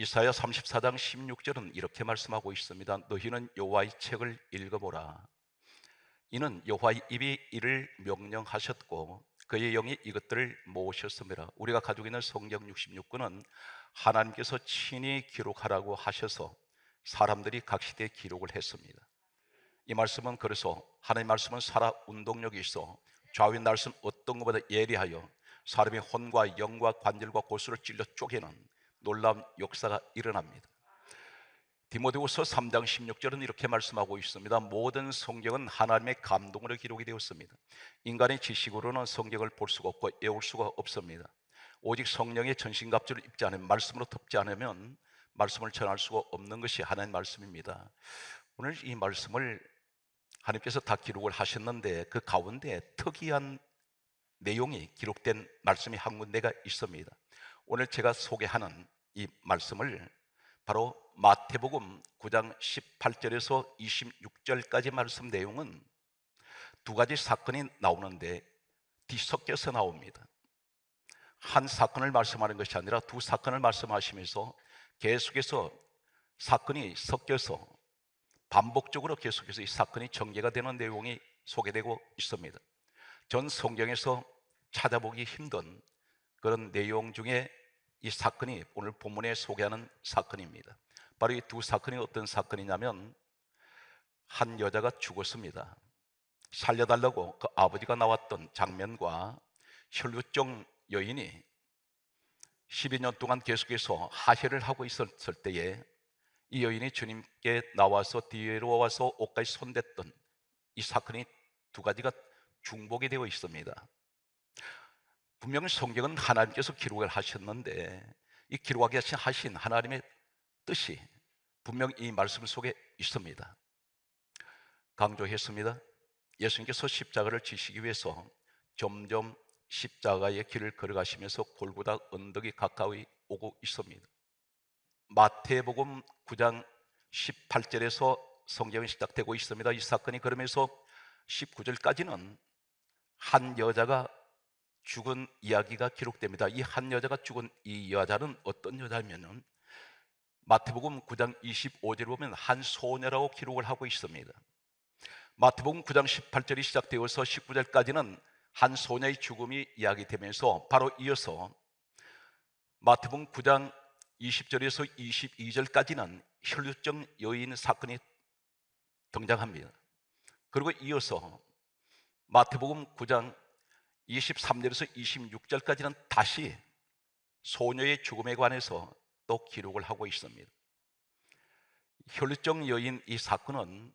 이사야 34장 16절은 이렇게 말씀하고 있습니다. 너희는 여호와의 책을 읽어보라. 이는 여호와의 입이 이를 명령하셨고 그의 영이 이것들을 모으셨습니다. 우리가 가지고 있는 성경 66권은 하나님께서 친히 기록하라고 하셔서 사람들이 각 시대에 기록을 했습니다. 이 말씀은 그래서 하나님 말씀은 살아 운동력이 있어 좌우의 날선 어떤 것보다 예리하여 사람의 혼과 영과 관절과 골수를 찔러 쪼개는 놀라운 역사가 일어납니다. 디모데후서 3장 16절은 이렇게 말씀하고 있습니다. 모든 성경은 하나님의 감동으로 기록이 되었습니다. 인간의 지식으로는 성경을 볼 수가 없고 외울 수가 없습니다. 오직 성령의 전신갑주를 입지 않으면, 말씀으로 덮지 않으면 말씀을 전할 수가 없는 것이 하나님의 말씀입니다. 오늘 이 말씀을 하나님께서 다 기록을 하셨는데 그 가운데 특이한 내용이 기록된 말씀이 한 군데가 있습니다. 오늘 제가 소개하는 이 말씀을 바로 마태복음 9장 18절에서 26절까지 말씀 내용은 두 가지 사건이 나오는데 뒤섞여서 나옵니다. 한 사건을 말씀하는 것이 아니라 두 사건을 말씀하시면서 계속해서 사건이 섞여서 반복적으로 계속해서 이 사건이 전개가 되는 내용이 소개되고 있습니다. 전 성경에서 찾아보기 힘든 그런 내용 중에 이 사건이 오늘 본문에 소개하는 사건입니다. 바로 이 두 사건이 어떤 사건이냐면 한 여자가 죽었습니다. 살려달라고 그 아버지가 나왔던 장면과 혈루증 여인이 12년 동안 계속해서 하혈을 하고 있었을 때에 이 여인이 주님께 나와서 뒤로 와서 옷까지 손댔던 이 사건이 두 가지가 중복이 되어 있습니다. 분명히 성경은 하나님께서 기록을 하셨는데 이 기록하게 하신 하나님의 뜻이 분명히 이 말씀 속에 있습니다. 강조했습니다. 예수님께서 십자가를 지시기 위해서 점점 십자가의 길을 걸어가시면서 골고다 언덕이 가까이 오고 있습니다. 마태복음 9장 18절에서 성경이 시작되고 있습니다. 이 사건이 그러면서 19절까지는 한 여자가 죽은 이야기가 기록됩니다. 이 한 여자가 죽은 이 여자는 어떤 여자냐면 마태복음 9장 25절에 보면 한 소녀라고 기록을 하고 있습니다. 마태복음 9장 18절이 시작되어서 19절까지는 한 소녀의 죽음이 이야기되면서 바로 이어서 마태복음 9장 20절에서 22절까지는 혈루증 여인 사건이 등장합니다. 그리고 이어서 마태복음 9장 23절에서 26절까지는 다시 소녀의 죽음에 관해서 또 기록을 하고 있습니다. 혈루증 여인 이 사건은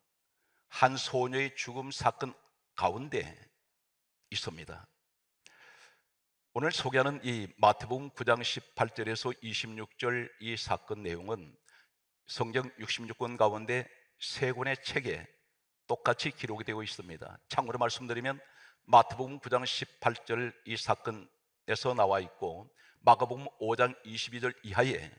한 소녀의 죽음 사건 가운데 있습니다. 오늘 소개하는 이 마태복음 9장 18절에서 26절 이 사건 내용은 성경 66권 가운데 세 권의 책에 똑같이 기록이 되고 있습니다. 참고로 말씀드리면 마태복음 9장 18절 이 사건에서 나와 있고 마가복음 5장 22절 이하에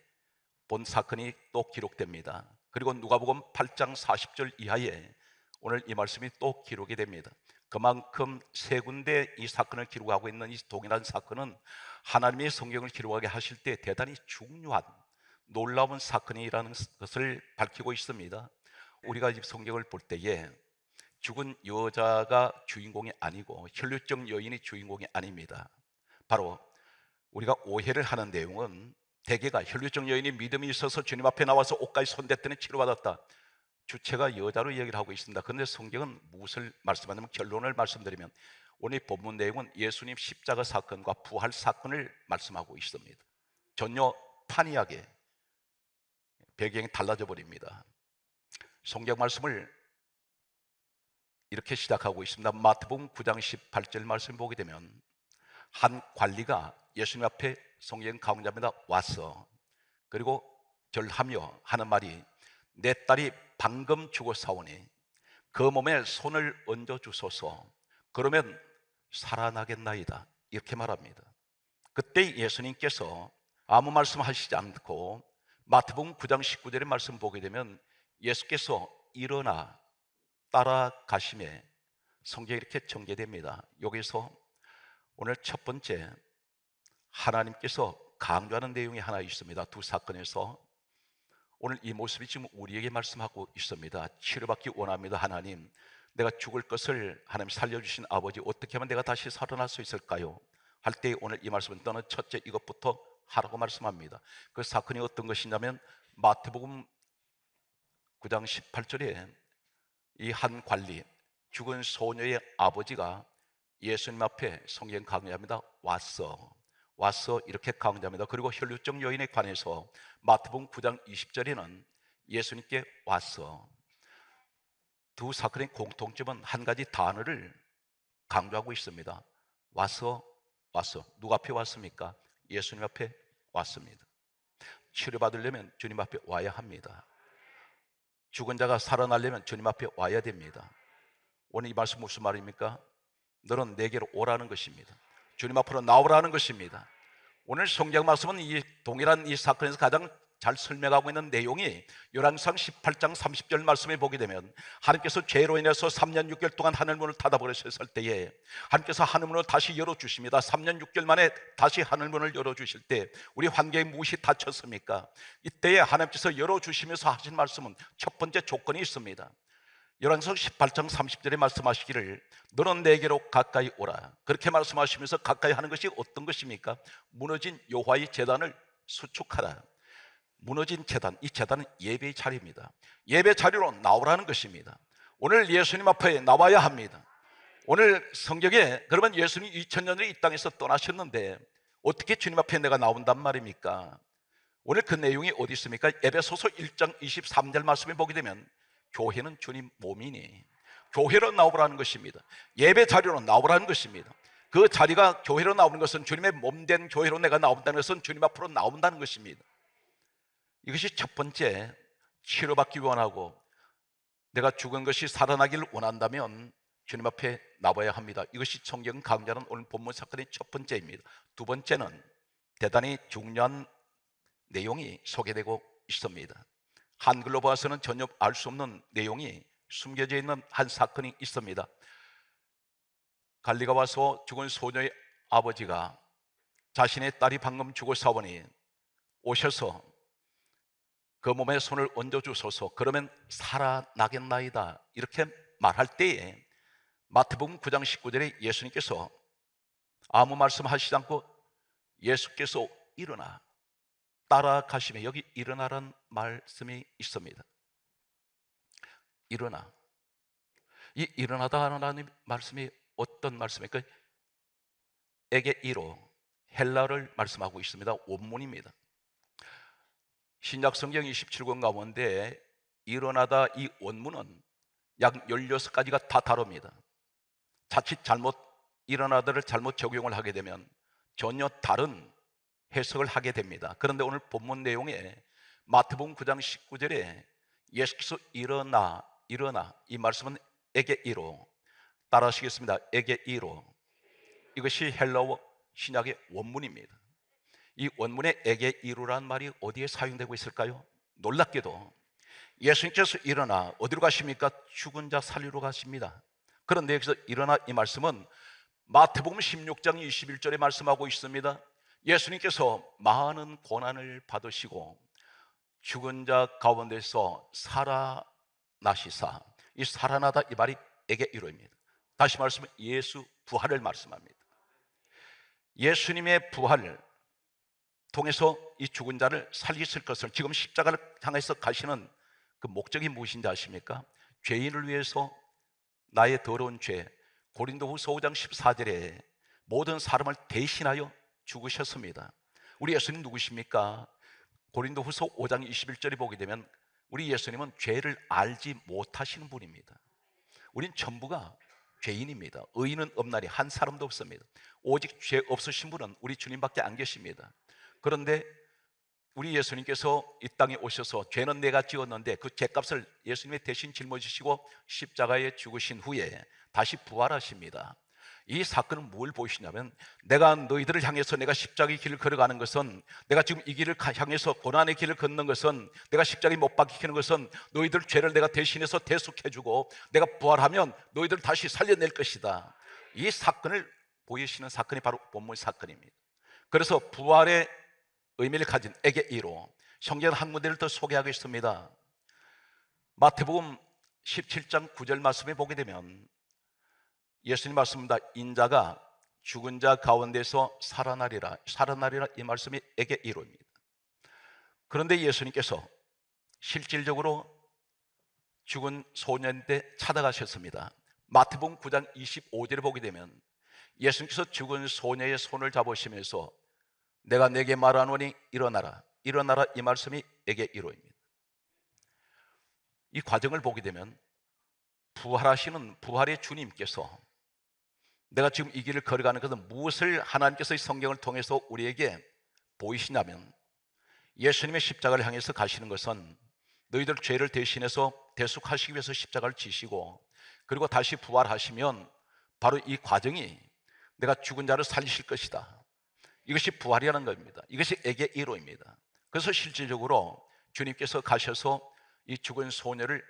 본 사건이 또 기록됩니다. 그리고 누가복음 8장 40절 이하에 오늘 이 말씀이 또 기록이 됩니다. 그만큼 세 군데 이 사건을 기록하고 있는 이 동일한 사건은 하나님의 성경을 기록하게 하실 때 대단히 중요한 놀라운 사건이라는 것을 밝히고 있습니다. 우리가 이 성경을 볼 때에 죽은 여자가 주인공이 아니고 혈루증 여인이 주인공이 아닙니다. 바로 우리가 오해를 하는 내용은 대개가 혈루증 여인이 믿음이 있어서 주님 앞에 나와서 옷까지 손댔더니 치료받았다. 주체가 여자로 얘기를 하고 있습니다. 그런데 성경은 무엇을 말씀하냐면 결론을 말씀드리면 오늘 본문 내용은 예수님 십자가 사건과 부활 사건을 말씀하고 있습니다. 전혀 판이하게 배경이 달라져 버립니다. 성경 말씀을 이렇게 시작하고 있습니다. 마태복음 9장 18절 말씀 보게 되면 한 관리가 예수님 앞에 성경 강좌입니다 와서 그리고 절하며 하는 말이 내 딸이 방금 죽었사오니 그 몸에 손을 얹어 주소서 그러면 살아나겠나이다 이렇게 말합니다. 그때 예수님께서 아무 말씀하시지 않고 마태복음 9장 19절의 말씀 보게 되면 예수께서 일어나 따라가심에 성경이 이렇게 전개됩니다. 여기서 오늘 첫 번째 하나님께서 강조하는 내용이 하나 있습니다. 두 사건에서 오늘 이 모습이 지금 우리에게 말씀하고 있습니다. 치료받기 원합니다. 하나님, 내가 죽을 것을 하나님 살려주신 아버지, 어떻게 하면 내가 다시 살아날 수 있을까요? 할 때 오늘 이 말씀은 너는 첫째 이것부터 하라고 말씀합니다. 그 사건이 어떤 것이냐면 마태복음 9장 18절에 이 한 관리, 죽은 소녀의 아버지가 예수님 앞에 성경 강의합니다. 왔어 이렇게 강조합니다. 그리고 혈루증 여인에 관해서 마태복음 9장 20절에는 예수님께 왔어. 두 사건의 공통점은 한 가지 단어를 강조하고 있습니다. 왔어. 누구 앞에 왔습니까? 예수님 앞에 왔습니다. 치료받으려면 주님 앞에 와야 합니다. 죽은 자가 살아나려면 주님 앞에 와야 됩니다. 오늘 이 말씀 무슨 말입니까? 너는 내게로 오라는 것입니다. 주님 앞으로 나오라는 것입니다. 오늘 성경 말씀은 이 동일한 이 사건에서 가장 잘 설명하고 있는 내용이 열왕기상 18장 30절 말씀에 보게 되면, 하나님께서 죄로 인해서 3년 6개월 동안 하늘문을 닫아버리셨을 때에 하나님께서 하늘문을 다시 열어주십니다. 3년 6개월 만에 다시 하늘문을 열어주실 때 우리 환경이 무엇이 닫혔습니까? 이때에 하나님께서 열어주시면서 하신 말씀은 첫 번째 조건이 있습니다. 열왕기상 18장 30절에 말씀하시기를 너는 내게로 가까이 오라, 그렇게 말씀하시면서 가까이 하는 것이 어떤 것입니까? 무너진 여호와의 제단을 수축하라. 무너진 제단, 이 제단은 예배의 자리입니다. 예배 자리로 나오라는 것입니다. 오늘 예수님 앞에 나와야 합니다. 오늘 성경에 그러면 예수님이 2000년 전에 이 땅에서 떠나셨는데 어떻게 주님 앞에 내가 나온단 말입니까? 오늘 그 내용이 어디 있습니까? 에베소서 1장 23절 말씀에 보게 되면 교회는 주님 몸이니 교회로 나오라는 것입니다. 예배 자리로 나오라는 것입니다. 그 자리가 교회로 나오는 것은 주님의 몸된 교회로 내가 나온다는 것은 주님 앞으로 나온다는 것입니다. 이것이 첫 번째, 치료받기 원하고 내가 죽은 것이 살아나기를 원한다면 주님 앞에 나와야 합니다. 이것이 성경 강조하는 오늘 본문 사건의 첫 번째입니다. 두 번째는 대단히 중요한 내용이 소개되고 있습니다. 한글로 봐서는 전혀 알 수 없는 내용이 숨겨져 있는 한 사건이 있습니다. 관리가 와서 죽은 소녀의 아버지가 자신의 딸이 방금 죽었사오니 오셔서 그 몸에 손을 얹어주소서, 그러면 살아나겠나이다, 이렇게 말할 때에 마태복음 9장 19절에 예수님께서 아무 말씀하시지 않고 예수께서 일어나 따라가시며, 여기 일어나라는 말씀이 있습니다. 일어나. 이 일어나다라는 말씀이 어떤 말씀입니까? 에게이로, 헬라어를 말씀하고 있습니다. 원문입니다. 신약성경 27권 가운데 일어나다 이 원문은 약 16가지가 다 다릅니다. 자칫 잘못 일어나다를 잘못 적용을 하게 되면 전혀 다른 해석을 하게 됩니다. 그런데 오늘 본문 내용에 마태복음 9장 19절에 예수께서 일어나 이 말씀은 에게이로, 따라하시겠습니다. 에게이로. 이것이 헬라어 신약의 원문입니다. 이 원문의 에게이로란 말이 어디에 사용되고 있을까요? 놀랍게도 예수님께서 일어나 어디로 가십니까? 죽은 자 살리러 가십니다. 그런데 여기서 일어나 이 말씀은 마태복음 16장 21절에 말씀하고 있습니다. 예수님께서 많은 고난을 받으시고 죽은 자 가운데서 살아나시사, 이 살아나다 이 말이 에게이로입니다. 다시 말씀은 예수 부활을 말씀합니다. 예수님의 부활을 통해서 이 죽은 자를 살리실 것을, 지금 십자가를 향해서 가시는 그 목적이 무엇인지 아십니까? 죄인을 위해서 나의 더러운 죄, 고린도후서 5장 14절에 모든 사람을 대신하여 죽으셨습니다. 우리 예수님 누구십니까? 고린도후서 5장 21절에 보게 되면 우리 예수님은 죄를 알지 못하시는 분입니다. 우린 전부가 죄인입니다. 의인은 없나니 한 사람도 없습니다. 오직 죄 없으신 분은 우리 주님밖에 안 계십니다. 그런데 우리 예수님께서 이 땅에 오셔서 죄는 내가 지었는데 그 죄값을 예수님이 대신 짊어지시고 십자가에 죽으신 후에 다시 부활하십니다. 이 사건은 뭘 보이시냐면, 내가 너희들을 향해서 내가 십자가의 길을 걸어가는 것은, 내가 지금 이 길을 향해서 고난의 길을 걷는 것은, 내가 십자가에 못 박히는 것은 너희들 죄를 내가 대신해서 대속해주고 내가 부활하면 너희들을 다시 살려낼 것이다. 이 사건을 보이시는 사건이 바로 본문 사건입니다. 그래서 부활의 의미를 가진 에게이로, 성경 한 군데를 더 소개하겠습니다. 마태복음 17장 9절 말씀에 보게 되면 예수님 말씀입니다. 인자가 죽은 자 가운데서 살아나리라. 살아나리라, 이 말씀이 에게 이루입니다. 그런데 예수님께서 실질적으로 죽은 소년인데 찾아가셨습니다. 마태복음 9장 25절을 보게 되면 예수님께서 죽은 소녀의 손을 잡으시면서 내가 내게 말하노니 일어나라, 일어나라, 이 말씀이 에게 이루입니다. 이 과정을 보게 되면 부활하시는 부활의 주님께서 내가 지금 이 길을 걸어가는 것은 무엇을 하나님께서 이 성경을 통해서 우리에게 보이시냐면, 예수님의 십자가를 향해서 가시는 것은 너희들 죄를 대신해서 대속하시기 위해서 십자가를 지시고, 그리고 다시 부활하시면 바로 이 과정이 내가 죽은 자를 살리실 것이다. 이것이 부활이라는 겁니다. 이것이 에게 이로입니다. 그래서 실질적으로 주님께서 가셔서 이 죽은 소녀를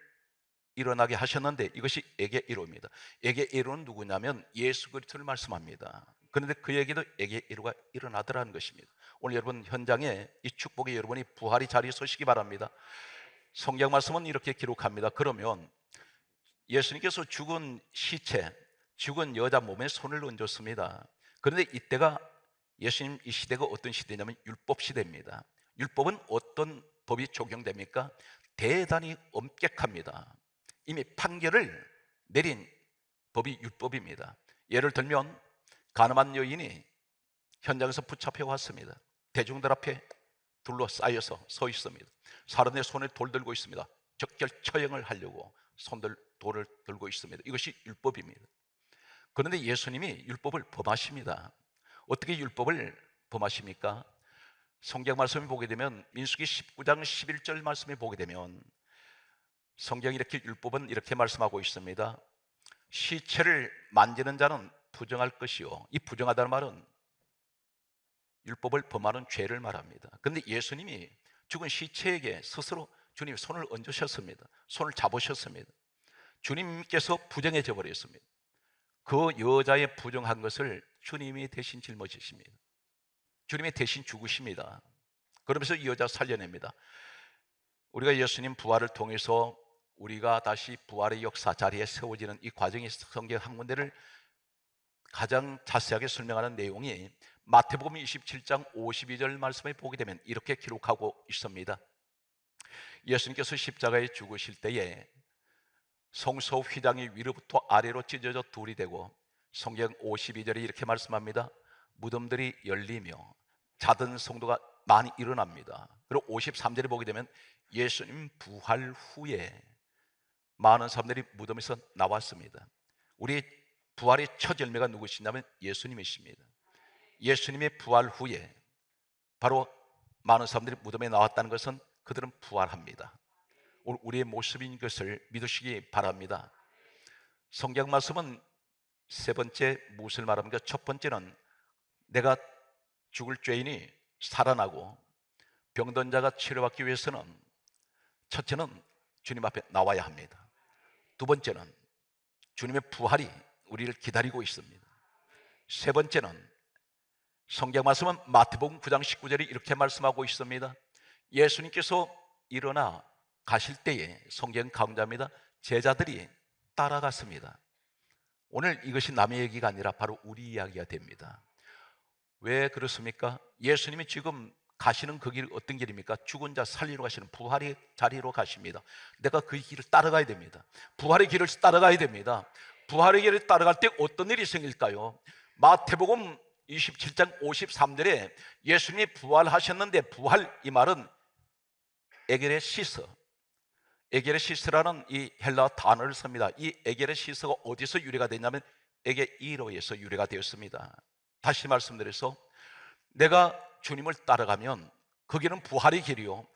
일어나게 하셨는데 이것이 에게 이로입니다. 에게 이로는 누구냐면 예수 그리스도를 말씀합니다. 그런데 그에게도 에게 이로가 일어나더라는 것입니다. 오늘 여러분 현장에 이 축복의 여러분이 부활이 자리에 서시기 바랍니다. 성경 말씀은 이렇게 기록합니다. 그러면 예수님께서 죽은 시체, 죽은 여자 몸에 손을 얹었습니다. 그런데 이때가 예수님 이 시대가 어떤 시대냐면 율법 시대입니다. 율법은 어떤 법이 적용됩니까? 대단히 엄격합니다. 이미 판결을 내린 법이 율법입니다. 예를 들면 가늠한 여인이 현장에서 붙잡혀 왔습니다. 대중들 앞에 둘러싸여서 서 있습니다. 사람의 손에 돌 들고 있습니다. 적절 처형을 하려고 돌을 들고 있습니다. 이것이 율법입니다. 그런데 예수님이 율법을 범하십니다. 어떻게 율법을 범하십니까? 성경 말씀을 보게 되면 민수기 19장 11절 말씀을 보게 되면 성경이 이렇게 율법은 이렇게 말씀하고 있습니다. 시체를 만지는 자는 부정할 것이요. 이 부정하다는 말은 율법을 범하는 죄를 말합니다. 그런데 예수님이 죽은 시체에게 스스로 주님이 손을 얹으셨습니다. 손을 잡으셨습니다. 주님께서 부정해져 버렸습니다. 그 여자의 부정한 것을 주님이 대신 짊어지십니다. 주님이 대신 죽으십니다. 그러면서 이 여자 살려냅니다. 우리가 예수님 부활을 통해서 우리가 다시 부활의 역사 자리에 세워지는 이 과정의 성경 한 군데를 가장 자세하게 설명하는 내용이 마태복음 27장 52절 말씀에 보게 되면 이렇게 기록하고 있습니다. 예수님께서 십자가에 죽으실 때에 성소 휘장이 위로부터 아래로 찢어져 둘이 되고, 성경 52절에 이렇게 말씀합니다. 무덤들이 열리며 자던 성도가 많이 일어납니다. 그리고 53절에 보게 되면 예수님 부활 후에 많은 사람들이 무덤에서 나왔습니다. 우리 부활의 첫 열매가 누구시냐면 예수님이십니다. 예수님의 부활 후에 바로 많은 사람들이 무덤에 나왔다는 것은 그들은 부활합니다. 우리의 모습인 것을 믿으시기 바랍니다. 성경 말씀은 세 번째 무엇을 말합니까? 첫 번째는 내가 죽을 죄인이 살아나고 병든 자가 치료받기 위해서는 첫째는 주님 앞에 나와야 합니다. 두 번째는 주님의 부활이 우리를 기다리고 있습니다. 세 번째는 성경 말씀은 마태복음 9장 19절이 이렇게 말씀하고 있습니다. 예수님께서 일어나 가실 때에 성경 가운데입니다. 제자들이 따라갔습니다. 오늘 이것이 남의 얘기가 아니라 바로 우리 이야기가 됩니다. 왜 그렇습니까? 예수님이 지금 가시는 그 길이 어떤 길입니까? 죽은 자 살리러 가시는 부활의 자리로 가십니다. 내가 그 길을 따라가야 됩니다. 부활의 길을 따라가야 됩니다. 부활의 길을 따라갈 때 어떤 일이 생길까요? 마태복음 27장 53절에 예수님이 부활하셨는데, 부활 이 말은 에게레 시스, 에게레 시스라는 이 헬라 단어를 씁니다. 이 에게레 시스가 어디서 유래가 됐냐면 에게 이로에서 유래가 되었습니다. 다시 말씀드려서 내가 주님을 따라가면 거기는 부활의 길이요,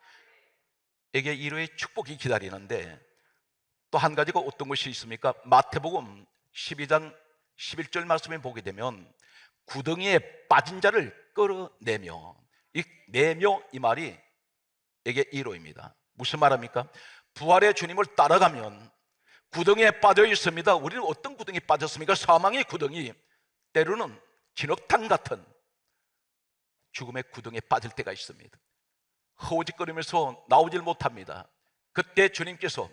에게 이로의 축복이 기다리는데, 또 한 가지가 어떤 것이 있습니까? 마태복음 12장 11절 말씀에 보게 되면 구덩이에 빠진 자를 끌어내며, 이 내며 이 말이 에게 이로입니다. 무슨 말합니까? 부활의 주님을 따라가면 구덩이에 빠져 있습니다. 우리는 어떤 구덩이에 빠졌습니까? 사망의 구덩이, 때로는 진흙탕 같은 죽음의 구덩이에 빠질 때가 있습니다. 허우직거리면서 나오질 못합니다. 그때 주님께서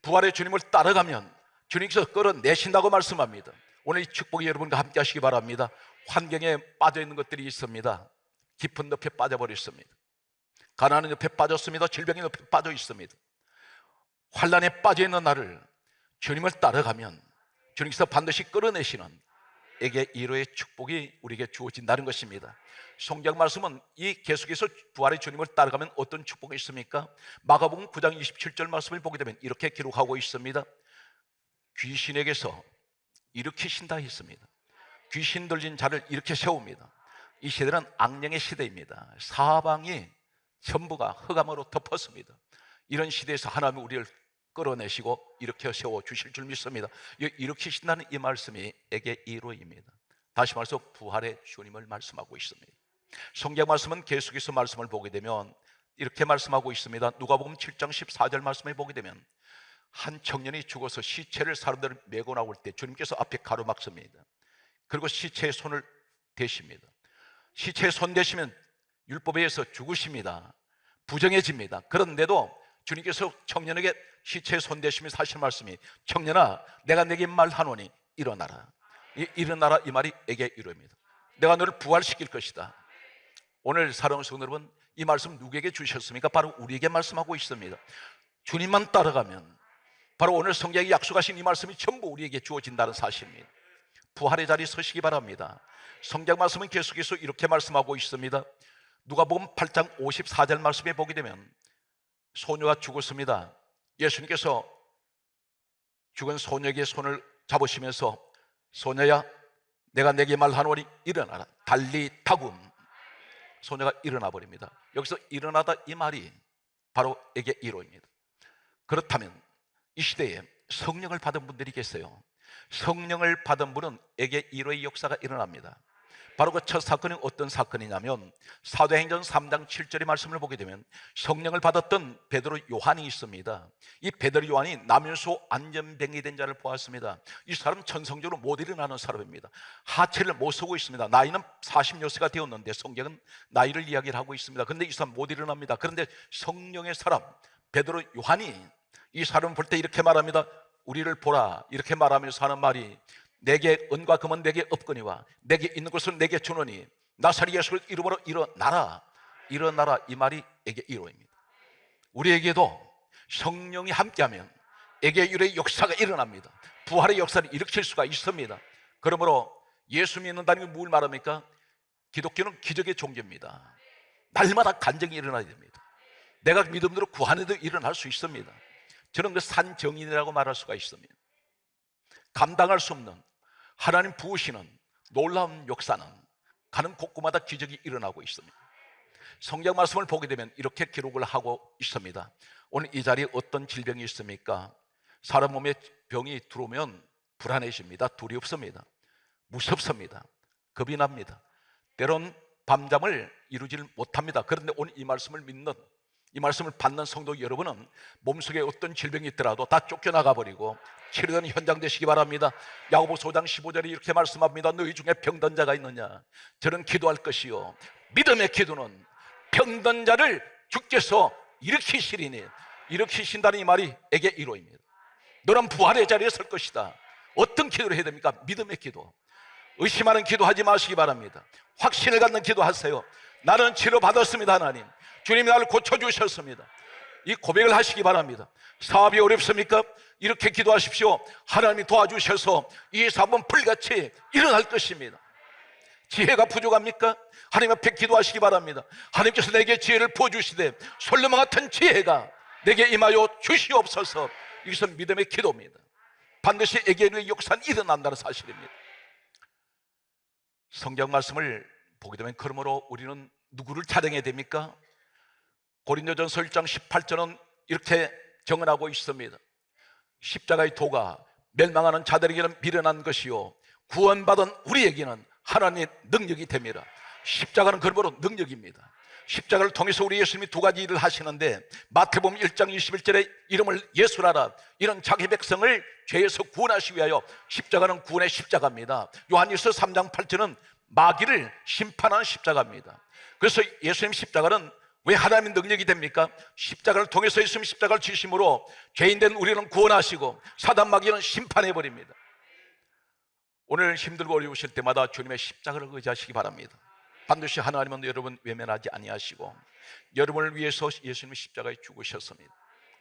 부활의 주님을 따라가면 주님께서 끌어내신다고 말씀합니다. 오늘 이 축복이 여러분과 함께 하시기 바랍니다. 환경에 빠져있는 것들이 있습니다. 깊은 늪에 빠져버렸습니다. 가난한 옆에 빠졌습니다. 질병의 옆에 빠져 있습니다. 환난에 빠져있는 나를 주님을 따라가면 주님께서 반드시 끌어내시는 에게 이로의 축복이 우리에게 주어진다는 것입니다. 성경 말씀은 이 계속해서 부활의 주님을 따라가면 어떤 축복이 있습니까? 마가복음 9장 27절 말씀을 보게 되면 이렇게 기록하고 있습니다. 귀신에게서 일으키신다 했습니다. 귀신 들린 자를 일으켜 세웁니다. 이 시대는 악령의 시대입니다. 사방이 전부가 흑암으로 덮었습니다. 이런 시대에서 하나님이 우리를 끌어내시고 일으켜 세워 주실 줄 믿습니다. 일으키신다는 이 말씀이 에게 이로입니다. 다시 말해서 부활의 주님을 말씀하고 있습니다. 성경 말씀은 계속해서 말씀을 보게 되면 이렇게 말씀하고 있습니다. 누가복음 7장 14절 말씀을 보게 되면 한 청년이 죽어서 시체를 사람들을 메고 나올 때 주님께서 앞에 가로막습니다. 그리고 시체에 손을 대십니다. 시체에 손 대시면 율법에 의해서 죽으십니다. 부정해집니다. 그런데도 주님께서 청년에게 시체에 손 대시면서 하실 말씀이 청년아 내가 내게 말하노니 일어나라. 일어나라 이 말이 에게 이루입니다. 내가 너를 부활시킬 것이다. 오늘 사랑하는 성도 여러분, 이 말씀 누구에게 주셨습니까? 바로 우리에게 말씀하고 있습니다. 주님만 따라가면 바로 오늘 성경이 약속하신 이 말씀이 전부 우리에게 주어진다는 사실입니다. 부활의 자리에 서시기 바랍니다. 성경 말씀은 계속해서 이렇게 말씀하고 있습니다. 누가복음 8장 54절 말씀에 보게 되면 소녀가 죽었습니다. 예수님께서 죽은 소녀에게 손을 잡으시면서 소녀야 내가 내게 말하노니 일어나라. 달리 타굼. 소녀가 일어나 버립니다. 여기서 일어나다 이 말이 바로 에게 이로입니다. 그렇다면 이 시대에 성령을 받은 분들이 계세요. 성령을 받은 분은 에게 이로의 역사가 일어납니다. 바로 그 첫 사건이 어떤 사건이냐면 사도행전 3장 7절의 말씀을 보게 되면 성령을 받았던 베드로 요한이 있습니다. 이 베드로 요한이 남윤소 안전병이 된 자를 보았습니다. 이 사람은 천성적으로 못 일어나는 사람입니다. 하체를 못 서고 있습니다. 나이는 40여세가 되었는데 성경은 나이를 이야기를 하고 있습니다. 그런데 이 사람 못 일어납니다. 그런데 성령의 사람 베드로 요한이 이 사람을 볼 때 이렇게 말합니다. 우리를 보라. 이렇게 말하면서 하는 말이 내게 은과 금은 내게 없거니와 내게 있는 것을 내게 주노니 나사렛 예수를 이름으로 일어나라. 일어나라 이 말이 에게 이로입니다. 우리에게도 성령이 함께하면 에게 이로의 역사가 일어납니다. 부활의 역사를 일으킬 수가 있습니다. 그러므로 예수 믿는다는 게 뭘 말합니까? 기독교는 기적의 종교입니다. 날마다 간증이 일어나야 됩니다. 내가 믿음대로 구하는데도 일어날 수 있습니다. 저는 그 산정인이라고 말할 수가 있습니다. 감당할 수 없는 하나님 부으시는 놀라운 역사는 가는 곳곳마다 기적이 일어나고 있습니다. 성경 말씀을 보게 되면 이렇게 기록을 하고 있습니다. 오늘 이 자리에 어떤 질병이 있습니까? 사람 몸에 병이 들어오면 불안해집니다. 두렵습니다. 무섭습니다. 겁이 납니다. 때론 밤잠을 이루질 못합니다. 그런데 오늘 이 말씀을 믿는, 이 말씀을 받는 성도 여러분은 몸속에 어떤 질병이 있더라도 다 쫓겨나가 버리고 치료되는 현장 되시기 바랍니다. 야고보서 5장 15절에 이렇게 말씀합니다. 너희 중에 병든 자가 있느냐? 저는 기도할 것이요 믿음의 기도는 병든 자를 주께서 일으키시리니. 일으키신다는 이 말이 에게 이로입니다. 너는 부활의 자리에 설 것이다. 어떤 기도를 해야 됩니까? 믿음의 기도. 의심하는 기도하지 마시기 바랍니다. 확신을 갖는 기도하세요. 나는 치료받았습니다. 하나님 주님이 나를 고쳐주셨습니다. 이 고백을 하시기 바랍니다. 사업이 어렵습니까? 이렇게 기도하십시오. 하나님이 도와주셔서 이 사업은 불같이 일어날 것입니다. 지혜가 부족합니까? 하나님 앞에 기도하시기 바랍니다. 하나님께서 내게 지혜를 부어주시되 솔로몬 같은 지혜가 내게 임하여 주시옵소서. 이것은 믿음의 기도입니다. 반드시 에게의 역사는 일어난다는 사실입니다. 성경 말씀을 보게 되면 그러므로 우리는 누구를 찬양해야 됩니까? 고린도전서 1장 18절은 이렇게 정언하고 있습니다. 십자가의 도가 멸망하는 자들에게는 미련한 것이요 구원받은 우리에게는 하나님의 능력이 됩니다. 십자가는 그러므로 능력입니다. 십자가를 통해서 우리 예수님이 두 가지 일을 하시는데 마태복음 1장 21절에 이름을 예수라라. 이런 자기 백성을 죄에서 구원하시기 위하여 십자가는 구원의 십자가입니다. 요한일서 3장 8절은 마귀를 심판하는 십자가입니다. 그래서 예수님 십자가는 왜 하나님의 능력이 됩니까? 십자가를 통해서 있으면 십자가를 지심으로 죄인된 우리는 구원하시고 사단 마귀는 심판해버립니다. 오늘 힘들고 어려우실 때마다 주님의 십자가를 의지하시기 바랍니다. 반드시 하나님은 여러분 외면하지 아니하시고 여러분을 위해서 예수님이 십자가에 죽으셨습니다.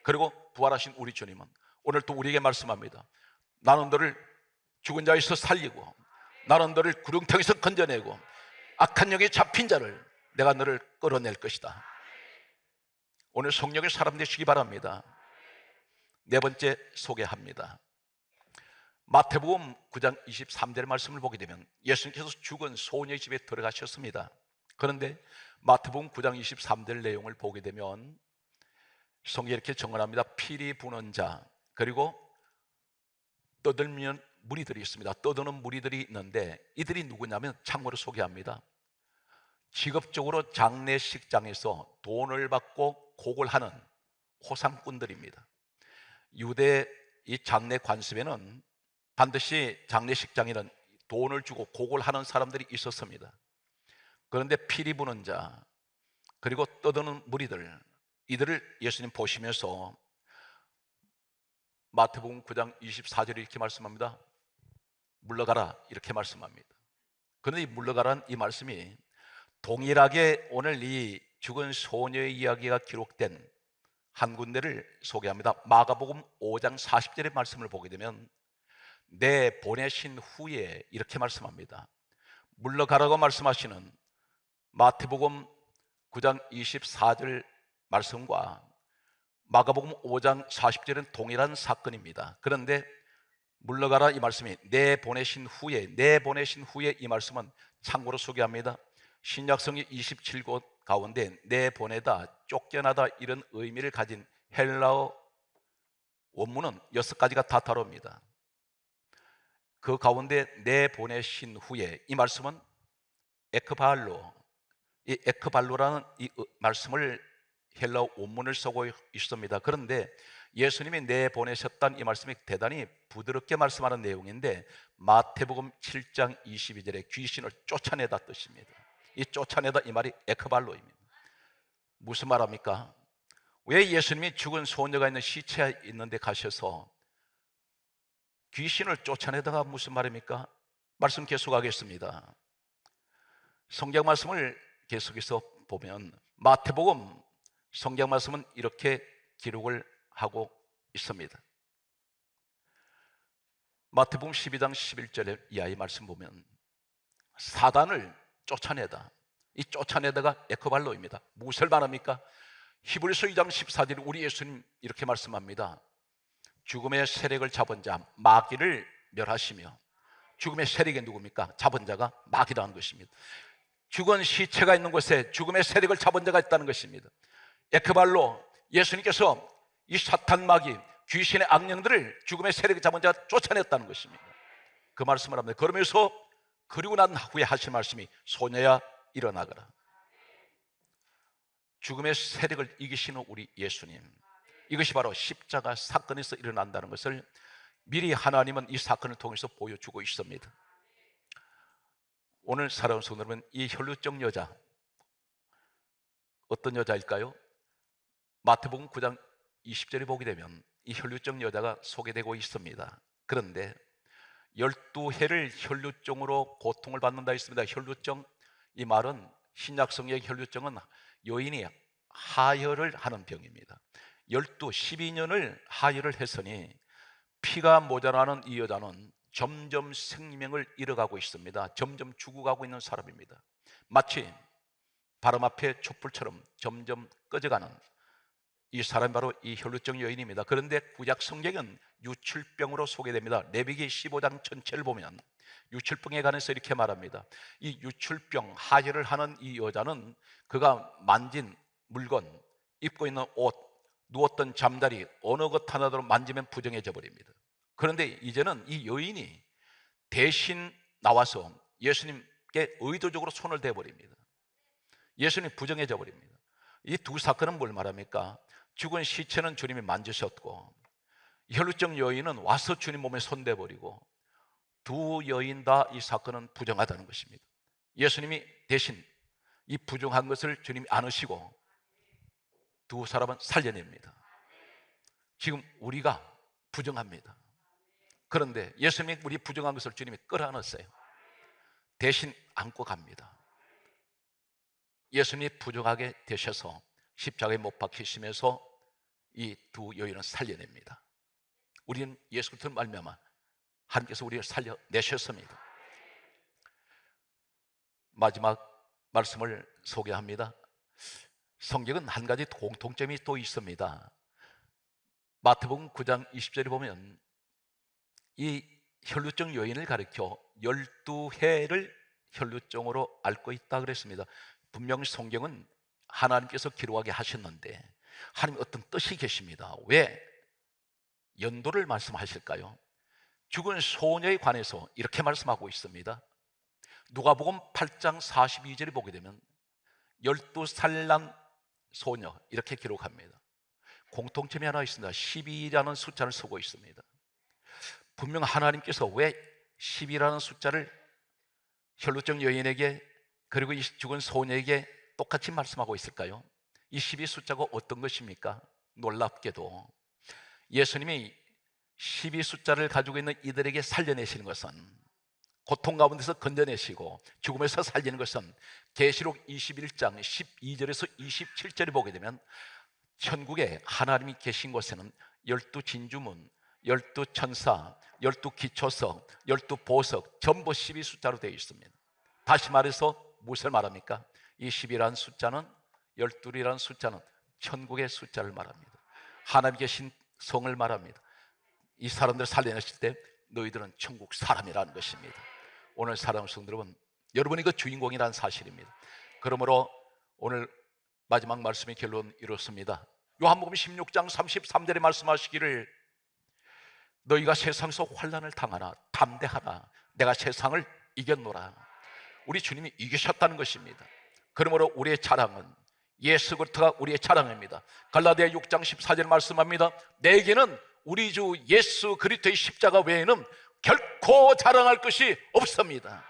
그리고 부활하신 우리 주님은 오늘 또 우리에게 말씀합니다. 나는 너를 죽은 자에서 살리고 나는 너를 구렁텅이에서 건져내고 악한 영에 잡힌 자를 내가 너를 끌어낼 것이다. 오늘 성령의 사람 되시기 바랍니다. 네 번째 소개합니다. 마태복음 9장 23절 말씀을 보게 되면 예수님께서 죽은 소녀의 집에 들어가셨습니다. 그런데 마태복음 9장 23절 내용을 보게 되면 성경에 이렇게 정언합니다. 피리 부는 자, 그리고 떠들면 무리들이 있습니다. 떠드는 무리들이 있는데 이들이 누구냐면 참고로 소개합니다. 직업적으로 장례식장에서 돈을 받고 곡을 하는 호상꾼들입니다. 유대 이 장례 관습에는 반드시 장례식장에는 돈을 주고 곡을 하는 사람들이 있었습니다. 그런데 피리 부는 자, 그리고 떠드는 무리들, 이들을 예수님 보시면서 마태복음 9장 24절에 이렇게 말씀합니다. 물러가라, 이렇게 말씀합니다. 그런데 이 물러가라는 이 말씀이 동일하게 오늘 이 죽은 소녀의 이야기가 기록된 한 군데를 소개합니다. 마가복음 5장 40절의 말씀을 보게 되면 내 보내신 후에 이렇게 말씀합니다. 물러가라고 말씀하시는 마태복음 9장 24절 말씀과 마가복음 5장 40절은 동일한 사건입니다. 그런데 물러가라 이 말씀이 내 보내신 후에 이 말씀은 참고로 소개합니다. 신약성의 27곳 가운데 내 보내다, 쫓겨나다 이런 의미를 가진 헬라어 원문은 6가지가 다 다릅니다. 그 가운데 내 보내신 후에 이 말씀은 에크발로, 이 에크발로라는 이 말씀을 헬라어 원문을 쓰고 있습니다. 그런데 예수님이 내 보내셨다는 이 말씀이 대단히 부드럽게 말씀하는 내용인데 마태복음 7장 22절에 귀신을 쫓아내다 뜻입니다. 이 쫓아내다 이 말이 에크발로입니다. 무슨 말합니까? 왜 예수님이 죽은 소녀가 있는 시체 있는데 가셔서 귀신을 쫓아내다가 무슨 말입니까? 말씀 계속하겠습니다. 성경 말씀을 계속해서 보면 마태복음 성경 말씀은 이렇게 기록을 하고 있습니다. 마태복음 12장 11절에 이하의 말씀 보면 사단을 쫓아내다, 이 쫓아내다가 에크발로입니다. 무엇을 말합니까? 히브리서 2장 14절에 우리 예수님 이렇게 말씀합니다. 죽음의 세력을 잡은 자 마귀를 멸하시며, 죽음의 세력이 누굽니까? 잡은 자가 마귀라는 것입니다. 죽은 시체가 있는 곳에 죽음의 세력을 잡은 자가 있다는 것입니다. 에크발로, 예수님께서 이 사탄 마귀, 귀신의 악령들을 죽음의 세력을 잡은 자가 쫓아냈다는 것입니다. 그 말씀을 합니다. 그러면서 그리고 난 후에 하신 말씀이 소녀야 일어나거라. 죽음의 세력을 이기시는 우리 예수님, 이것이 바로 십자가 사건에서 일어난다는 것을 미리 하나님은 이 사건을 통해서 보여주고 있습니다. 오늘 살아온 성도 여러분, 이 혈루증 여자 어떤 여자일까요? 마태복음 9장 20절에 보게 되면 이 혈루증 여자가 소개되고 있습니다. 그런데 12해를 혈루증으로 고통을 받는다 했습니다. 혈루증, 이 말은 신약성의 혈루증은 여인이 하혈을 하는 병입니다. 12년을 하혈을 했으니 피가 모자라는 이 여자는 점점 생명을 잃어가고 있습니다. 점점 죽어가고 있는 사람입니다. 마치 바람 앞에 촛불처럼 점점 꺼져가는 이 사람이 바로 이 혈루증 여인입니다. 그런데 구약 성경은 유출병으로 소개됩니다. 레위기 15장 전체를 보면 유출병에 관해서 이렇게 말합니다. 이 유출병, 하혈을 하는 이 여자는 그가 만진 물건, 입고 있는 옷, 누웠던 잠자리 어느 것 하나도 만지면 부정해져 버립니다. 그런데 이제는 이 여인이 대신 나와서 예수님께 의도적으로 손을 대버립니다. 예수님이 부정해져 버립니다. 이 두 사건은 뭘 말합니까? 죽은 시체는 주님이 만지셨고 혈루증 여인은 와서 주님 몸에 손대버리고 두 여인 다 이 사건은 부정하다는 것입니다. 예수님이 대신 이 부정한 것을 주님이 안으시고 두 사람은 살려냅니다. 지금 우리가 부정합니다. 그런데 예수님이 우리 부정한 것을 주님이 끌어안았어요. 대신 안고 갑니다. 예수님이 부정하게 되셔서 십자가에 못 박히시면서 이 두 여인을 살려냅니다. 우리는 예수 그리스도를 말미암아 하나님께서 우리를 살려내셨습니다. 마지막 말씀을 소개합니다. 성경은 한 가지 공통점이 또 있습니다. 마태복음 9장 20절에 보면 이 혈루증 여인을 가리켜 12해를 혈루증으로 앓고 있다 그랬습니다. 분명히 성경은 하나님께서 기록하게 하셨는데 하나님 어떤 뜻이 계십니다. 왜 연도를 말씀하실까요? 죽은 소녀에 관해서 이렇게 말씀하고 있습니다. 누가복음 8장 42절에 보게 되면 12살 난 소녀 이렇게 기록합니다. 공통점이 하나 있습니다. 12라는 숫자를 쓰고 있습니다. 분명 하나님께서 왜 10이라는 숫자를 혈루증 여인에게 그리고 이 죽은 소녀에게 똑같이 말씀하고 있을까요? 이 12 숫자가 어떤 것입니까? 놀랍게도 예수님이 12 숫자를 가지고 있는 이들에게 살려내시는 것은, 고통 가운데서 건져내시고 죽음에서 살리는 것은 계시록 21장 12절에서 27절에 보게 되면 천국에 하나님이 계신 곳에는 12진주문, 12천사, 12기초석, 12보석 전부 12 숫자로 되어 있습니다. 다시 말해서 무엇을 말합니까? 이 10이라는 숫자는, 12이라는 숫자는 천국의 숫자를 말합니다. 하나님 계신 성을 말합니다. 이 사람들을 살려냈을 때 너희들은 천국 사람이라는 것입니다. 오늘 사랑하는 성도 여러분, 여러분이 그 주인공이라는 사실입니다. 그러므로 오늘 마지막 말씀의 결론 이렇습니다. 요한복음 16장 33절에 말씀하시기를 너희가 세상에서 환난을 당하나 담대하라 내가 세상을 이겼노라. 우리 주님이 이기셨다는 것입니다. 그러므로 우리의 자랑은 예수 그리스도가 우리의 자랑입니다. 갈라디아 6장 14절 말씀합니다. 내게는 우리 주 예수 그리스도의 십자가 외에는 결코 자랑할 것이 없습니다.